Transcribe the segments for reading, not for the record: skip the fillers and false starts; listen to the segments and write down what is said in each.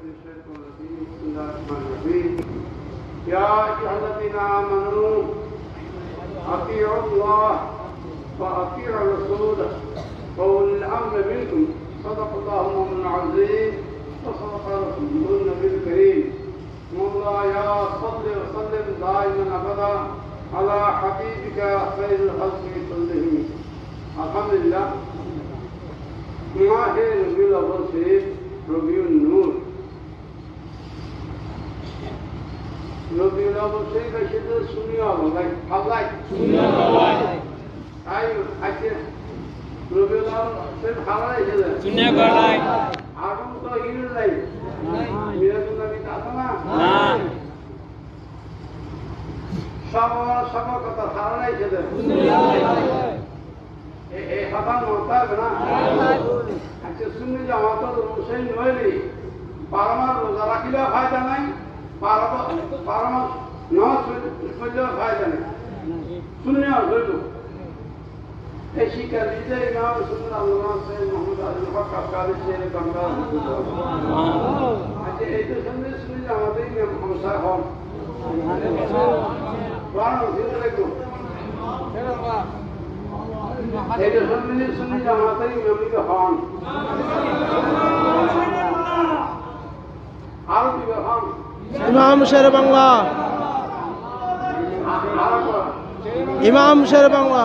الشيطان الرجيم بسم الله الرحمن الرحيم يا أيها الذين آمنوا أطيعوا الله وأطيعوا الرسول وأولي الأمر منكم صدق الله المؤمن العظيم وصدق رسوله النبي الكريم مولاي صل وسلم دائما أبدا على حبيبك خير الخلق كلهم الحمد لله মাহে রবিউল আউয়াল শরীফ রবিউল নূর রবিউল আউয়াল শরীফ এসে শুনিয়া ভাই আল্লাহ শুনিয়া ভাই আই আছে রবিউল আউয়াল শরীফ হারাই এসে শুনিয়া ভাই আগুন তো হিল নাই মিরাজুল নবী আছে না সব কথা হারাই এসে শুনিয়া ভাই এই হাতান মতাব না আচ্ছা শুনি জামাত রোশাই নইলি পারমার রোজা রাখিলে ফায়দা নাই পারমার নামাজ পড়লে ফায়দা নাই শুনে হইল এই শিক্ষা দিতে ইমাম সুন্নাত আল্লামা সাইয়েদ মুহাম্মদ আলী হক কাকারি শের বাংলা আচ্ছা এই তো শুনি জামাতেই হামসা হন কোরআন জিন্দা রাখো এটা শুনি জামাতেই ইমামিকে হন আরো দিবে হন ইমাম শের বাংলা ইমাম শের বাংলা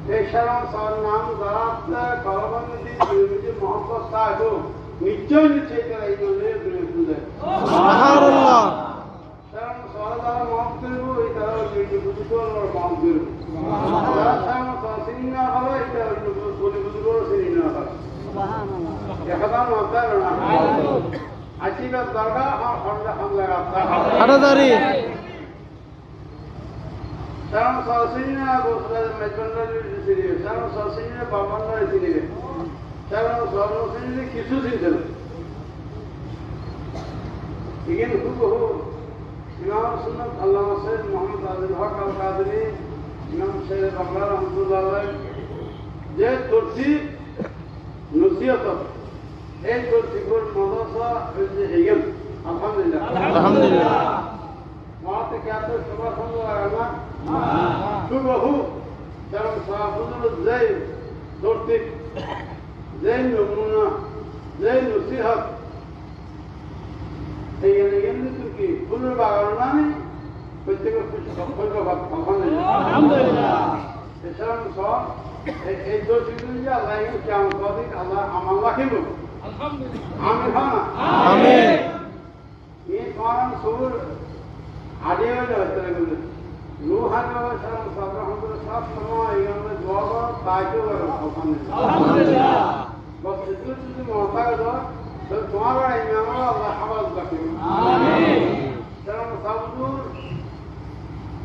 দেশারাম সার নাম দারাতে কলবন্দি বিরুদ্ধে মোহাম্মদ সাহেব নিশ্চয় তারা ইমামের বিরুদ্ধে সুবহানাল্লাহ সারাম সারা মুহাম্মদ এই তারা বিরুদ্ধে বলার মামুর সারাম সাসিনা হবে এটা বলি বুজুর্গ সিনা হবে সুবহানাল্লাহ একদম মাতার না আচিবা দরগা আর হামলা রাস্তা হাটাদারি সারাম সাসিনা গোসলা মেজবান্ডার সিরি সারাম সাসিনা বাবান্ডার সিরি সারাম সাসিনা কিছু ছিল ইগেন খুব ইমাম সুন্নাত আল্লামা সাইয়েদ মুহাম্মদ আলী হক আল কাদরি ইমাম শের বাংলা রহমাতুল্লাহ আলাইহি যে তরতিব নসিহত এই তরতিবর মাদ্রাসা ইগেন আলহামদুলিল্লাহ আলহামদুলিল্লাহ মাতে কাতে সবার সঙ্গে লাগানা সুবহু যারা সাহাবুল যাই তরতিব যাই নমুনা যাই নসিহত এই এনে কি ফুলের বাগান নামে প্রত্যেকের খুশি আলহামদুলিল্লাহ এসব সব এই দোষ যে আল্লাহ কেমন কদিন আল্লাহ আমার রাখিব আমি হ্যাঁ আমিন এই কোরআন সুর আদিয়ে হতে লাগবে রূহান সালাম সাবরাহুল সব সময় এগুলো দোয়া করো তাইও করো আলহামদুলিল্লাহ বস যদি মওকা দাও তো তোমার ইমাম আল্লাহ হাফাজ রাখবে আমিন সালাম সাবুর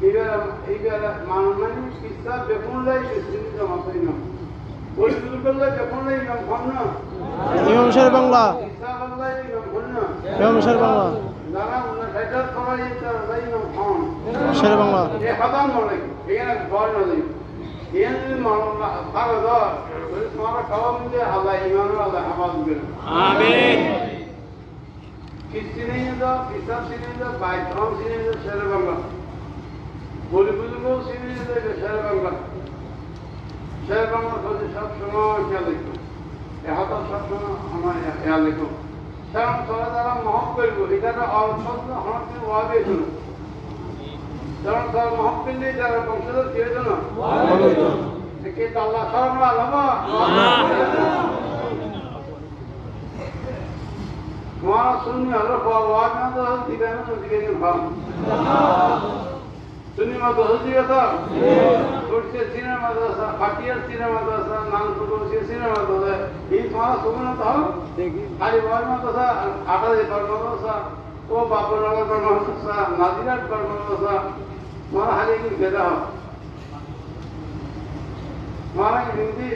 এইবার মানমানি কিসা বেকুনলাই মুসলিম জামাতের নাম ওই দুর্গল্লা বেকুনলাই নাম ভাবনা ইমাম শের বাংলা কিসা বাংলাই নাম ভাবনা ইমাম শের বাংলা যারা উনা সাইডার করাই তার রাই নাম খান শের বাংলা এ হাদান নয় এখানে ভয় না দেই এন মানলা ভালো দাও ওই তোমার কাওয়াম যে আল্লাহ ইমান আল্লাহ হাফাজ করবে আমিন কিসিনে দাও কিসা সিনে দাও বাইতরাম সিনে দাও শের বাংলা বলি বুঝবো সিনে দাও শের বাংলা শের বাংলা খোঁজে সব সময় খেয়াল রেখো এ হাতার সব সময় আমার খেয়াল রেখো সেরকম সবাই তারা মহক করবো এটা অসত্য হনকে ওয়াবে ছিল সেরকম সব মহক করলে যারা বংশধর কে ছিল কে আল্লাহ সব আল্লাহ তোমার শুনি হলো ওয়াজ না তো দিবে না তো দিবে ভাব শুনি মা দোষ দিবে তো করছে সিনেমা মাদ্রাসা ফাটিয়ার সিনেমা মাদ্রাসা নাম তো করছে সিনেমা মাদ্রাসা এই তোমার শুনে তো দেখি খালি ওয়াজ মাদ্রাসা আটা দিয়ে মাদ্রাসা ও বাবুর নগর মাদ্রাসা নাজিরাট মাদ্রাসা তোমার হালি কি বেদা তোমার হিন্দি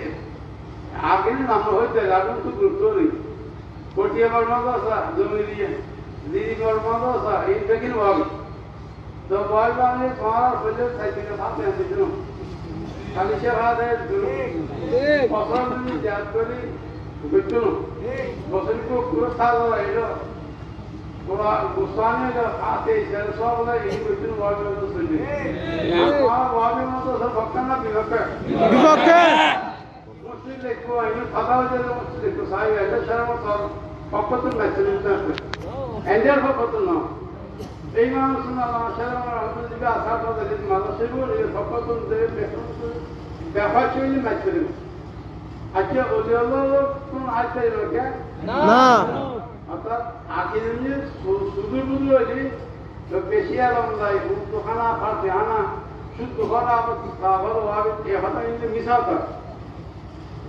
আগে নাম হইতে এখন তো গুরুত্ব নেই কোটিয়া মাদ্রাসা জমি দিয়ে দিদি মাদ্রাসা এই বেগিন ভাবে तो बॉय बाने तुम्हारा बजे साइकिल के साथ में दिनो खाली से बात है फसल में जात करी Betul. Bosan ko pura salah itu. Pura gusanya dah ate selesai dah ini betul wajib itu sendiri. Wajib itu sebabkan nak bilakan. বিপক্ষে Muslim lekko ini kata aja Muslim lekko saya ada syarama sor. Fakatun mesele itu. Ender fakatun no. Imam Sunnah syarama Alhamdulillah asal dari malah sebut ini fakatun dari bekun. Kafat ini mesele. Acha oliyallah pun acha iloka. না অর্থাৎ আকিদে সুদূর বুদূর হইলে তো বেশি আলমদাই উদ্দোখানা ফার্সি আনা শুদ্ধ করা আবার ওয়াবি এ কথা কিন্তু মিশাতা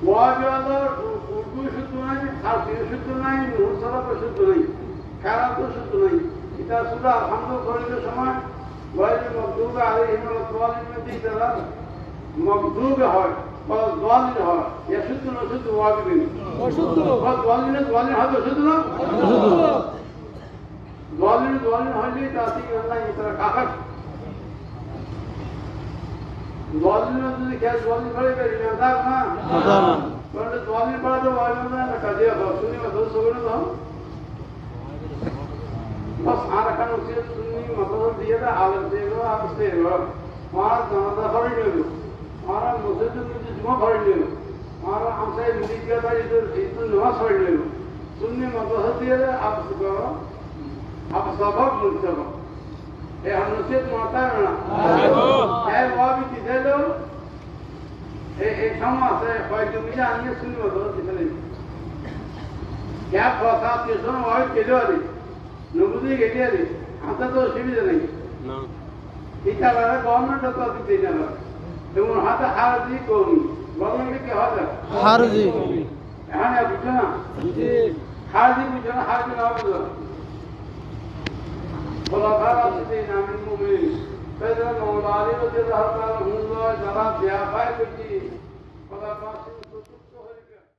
ওয়াবি আলার উর্দু শুদ্ধ নাই ফার্সি শুদ্ধ নাই মুরসালাত শুদ্ধ নাই কারাত শুদ্ধ নাই এটা সুরা আলহামদুলিল্লাহ করিলে সময় ওয়াইল মকদুব আলাইহিম ওয়াসসালাম দিতারা মকদুব হয় বা দোয়ালিন হয় এ শুদ্ধ না শুদ্ধ ওয়াবি অশুদ্ধ বা দোয়ালিন হবে শুদ্ধ না দোয়ালিন হইলে তাতে আল্লাহ ইতরা কাকার দোয়ালিন যদি কে দোয়ালিন করে বেরিয়ে না না বলে দোয়ালিন পড়া তো ওয়াবি না কাজে হবে শুনি না দোষ হবে না बस आरकान उसे सुन्नी मतलब दिया था आलम देगा आप से हमारा जनाजा भर ले हमारा मस्जिद में जुमा भर ले हमारा हमसे मिली गया था इधर नमाज पढ़ ले सुन्नी मतलब दिया था आप सुबह आप सबक मुझ सबक ये हम नसीहत मारता है ना क्या वो भी किसे लो एक क्षमा से कोई जो मिला नहीं सुन्नी मतलब किसे क्या फसाद के सुनो वो किलो वाली नमुदी गेली आली आता तो सुविधा नाही इथला गवर्नमेंट होता तिथे ना तेव्हा हात हारजी कोण गवर्नमेंट के हात হারজি हाने बुझना हारजी बुझना हारजी ना बुझना बोला तारा से नाम मुमिन पैदल मौलाली वजह रहता हुआ जरा ब्याह पाए की बोला पास